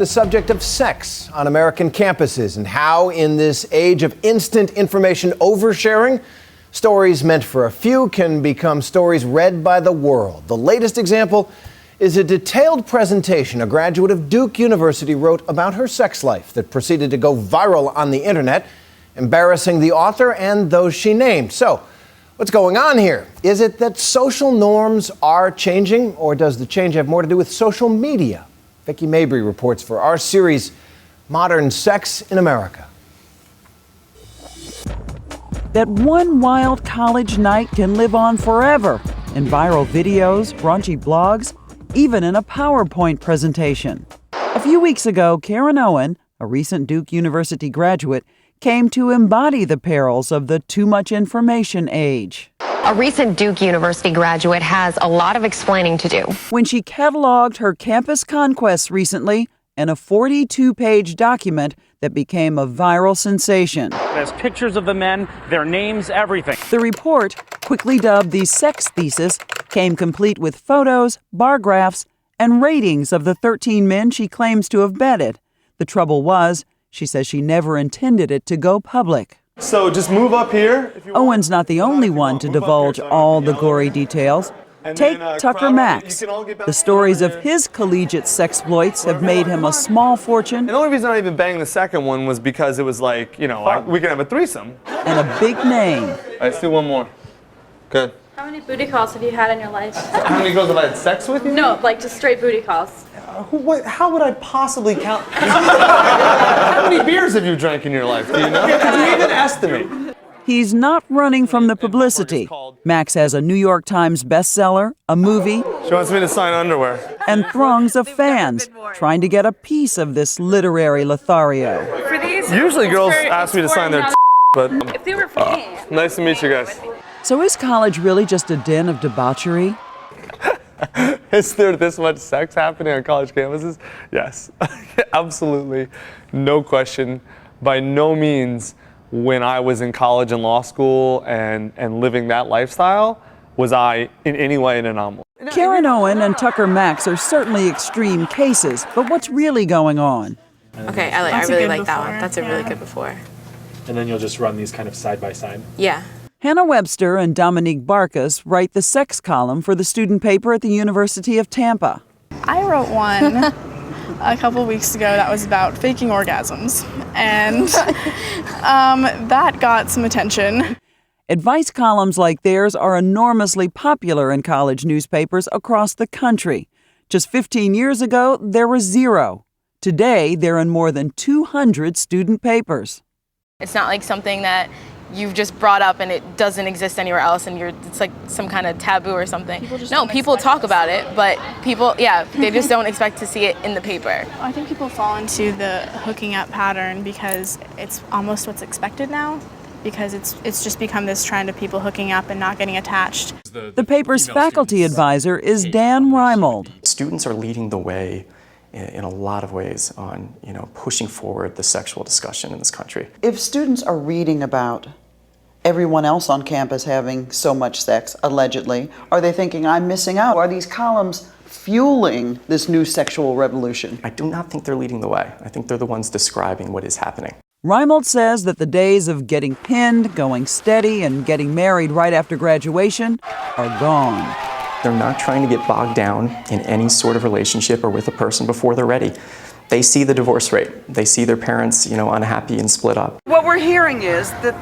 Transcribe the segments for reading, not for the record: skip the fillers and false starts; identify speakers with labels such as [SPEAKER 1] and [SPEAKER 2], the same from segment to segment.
[SPEAKER 1] the subject of sex on American campuses and how, in this age of instant information oversharing, stories meant for a few can become stories read by the world. The latest example is a detailed presentation a graduate of Duke University wrote about her sex life that proceeded to go viral on the internet, embarrassing the author and those she named. So, what's going on here? Is it that social norms are changing, or does the change have more to do with social media? Vicki Mabry reports for our series, Modern Sex in America.
[SPEAKER 2] That one wild college night can live on forever in viral videos, raunchy blogs, even in a PowerPoint presentation. A few weeks ago, Karen Owen, a recent Duke University graduate, came to embody the perils of the too much information age.
[SPEAKER 3] A recent Duke University graduate has a lot of explaining to do.
[SPEAKER 2] When she cataloged her campus conquests recently in a 42-page document that became a viral sensation.
[SPEAKER 4] There's pictures of the men, their names, everything.
[SPEAKER 2] The report, quickly dubbed the sex thesis, came complete with photos, bar graphs, and ratings of the 13 men she claims to have bedded. The trouble was, she says she never intended it to go public.
[SPEAKER 5] So just move up here. If you want.
[SPEAKER 2] Owen's not the only one to divulge all the gory details. Take Tucker Max. The stories of his collegiate sexploits have made him a small fortune.
[SPEAKER 5] And the only reason I even banged the second one was because it was like, you know, we can have a threesome.
[SPEAKER 2] And a big name.
[SPEAKER 5] All right, let's do one more. Good.
[SPEAKER 6] How many booty calls have you had in your life?
[SPEAKER 5] How many girls have I had sex with you?
[SPEAKER 6] No, like just straight booty calls.
[SPEAKER 5] How would I possibly count? How many beers have you drank in your life? Do you know? Could you even estimate?
[SPEAKER 2] He's not running from the publicity. Max has a New York Times bestseller, a movie,
[SPEAKER 5] She wants me to sign underwear.
[SPEAKER 2] and throngs of fans trying to get a piece of this literary Lothario.
[SPEAKER 6] For these,
[SPEAKER 5] Usually girls ask me to sign their but
[SPEAKER 6] if they were for me.
[SPEAKER 5] nice to meet you guys.
[SPEAKER 2] So is college really just a den of debauchery?
[SPEAKER 5] Is there this much sex happening on college campuses? Yes, absolutely, no question. By no means, when I was in college and law school and living that lifestyle, was I in any way an anomaly.
[SPEAKER 2] Karen Owen and Tucker Max are certainly extreme cases, but what's really going on?
[SPEAKER 7] Okay, I really like that one. That's a really good before.
[SPEAKER 8] And then you'll just run these kind of side by side?
[SPEAKER 7] Yeah.
[SPEAKER 2] Hannah Webster and Dominique Barkas write the sex column for the student paper at the University of Tampa.
[SPEAKER 9] I wrote one a couple weeks ago that was about faking orgasms, and that got some attention.
[SPEAKER 2] Advice columns like theirs are enormously popular in college newspapers across the country. Just 15 years ago, there were 0. Today, they're in more than 200 student papers.
[SPEAKER 7] It's not like something that you've just brought up and it doesn't exist anywhere else and it's like some kind of taboo or something. People talk about it, but people, they just don't expect to see it in the paper.
[SPEAKER 9] I think people fall into the hooking up pattern because it's almost what's expected now, because it's just become this trend of people hooking up and not getting attached.
[SPEAKER 2] The paper's faculty advisor is Dan Reimold.
[SPEAKER 10] Students are leading the way in a lot of ways on, pushing forward the sexual discussion in this country.
[SPEAKER 11] If students are reading about everyone else on campus having so much sex, allegedly, are they thinking, I'm missing out? Are these columns fueling this new sexual revolution?
[SPEAKER 10] I do not think they're leading the way. I think they're the ones describing what is happening.
[SPEAKER 2] Reimold says that the days of getting pinned, going steady, and getting married right after graduation are gone.
[SPEAKER 10] They're not trying to get bogged down in any sort of relationship or with a person before they're ready. They see the divorce rate. They see their parents, unhappy and split up.
[SPEAKER 11] What we're hearing is that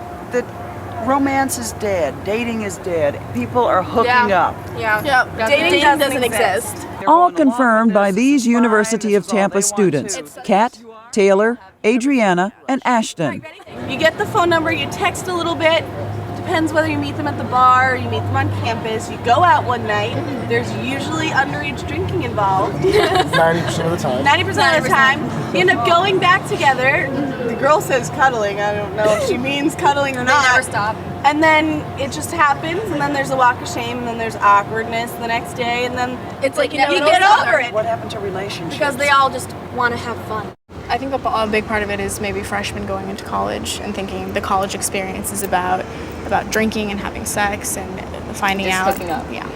[SPEAKER 11] romance is dead, dating is dead, people are hooking up.
[SPEAKER 6] Dating doesn't exist.
[SPEAKER 2] All confirmed by these University of Tampa students, Kat, Taylor, Adriana, and Ashton.
[SPEAKER 6] You get the phone number, you text a little bit. Depends whether you meet them at the bar or you meet them on campus. You go out one night, there's usually underage drinking involved.
[SPEAKER 8] 90% of the time.
[SPEAKER 6] 90% of the time. You end up going back together. The girl says cuddling. I don't know if she means cuddling or not.
[SPEAKER 7] They never stop.
[SPEAKER 6] And then it just happens, and then there's a walk of shame, and then there's awkwardness the next day, and then
[SPEAKER 7] It's like
[SPEAKER 6] you get over it.
[SPEAKER 11] What happened to relationships?
[SPEAKER 6] Because they all just want to have fun.
[SPEAKER 9] I think a big part of it is maybe freshmen going into college and thinking the college experience is about drinking and having sex and finding
[SPEAKER 7] Just
[SPEAKER 9] out.
[SPEAKER 7] hooking up.
[SPEAKER 9] Yeah.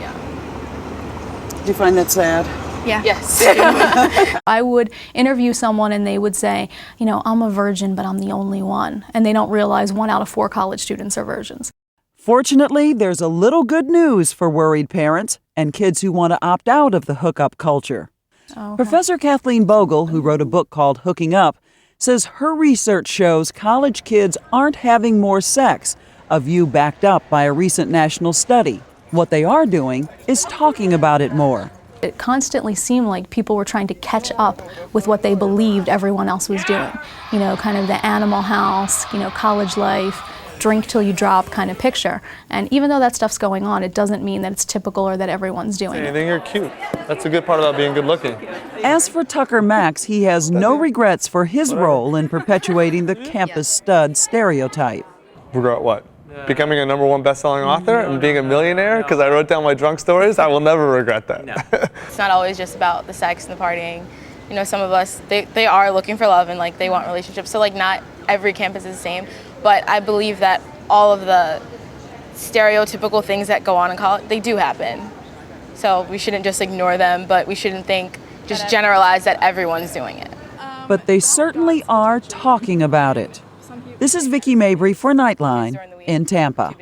[SPEAKER 11] Do you find that sad?
[SPEAKER 9] Yeah.
[SPEAKER 7] Yes.
[SPEAKER 12] I would interview someone and they would say, you know, I'm a virgin, but I'm the only one. And they don't realize 1 out of 4 college students are virgins.
[SPEAKER 2] Fortunately, there's a little good news for worried parents and kids who want to opt out of the hookup culture.
[SPEAKER 12] Okay.
[SPEAKER 2] Professor Kathleen Bogle, who wrote a book called Hooking Up, says her research shows college kids aren't having more sex, a view backed up by a recent national study. What they are doing is talking about it more.
[SPEAKER 12] It constantly seemed like people were trying to catch up with what they believed everyone else was doing. You know, kind of the Animal House, you know, college life, drink till you drop kind of picture. And even though that stuff's going on, it doesn't mean that it's typical or that everyone's doing
[SPEAKER 5] I
[SPEAKER 12] it.
[SPEAKER 5] think you're cute. That's a good part about being good looking.
[SPEAKER 2] As for Tucker Max, he has no regrets for his role in perpetuating the campus stud stereotype.
[SPEAKER 5] Regret what? Becoming a #1 best-selling author and being a millionaire because I wrote down my drunk stories? I will never regret that.
[SPEAKER 7] It's not always just about the sex and the partying. You know, some of us, they are looking for love and like they want relationships. So like not every campus is the same, but I believe that all of the stereotypical things that go on in college, they do happen. So we shouldn't just ignore them, but we shouldn't just generalize that everyone's doing it.
[SPEAKER 2] But they certainly are talking about it. This is Vicki Mabry for Nightline in Tampa.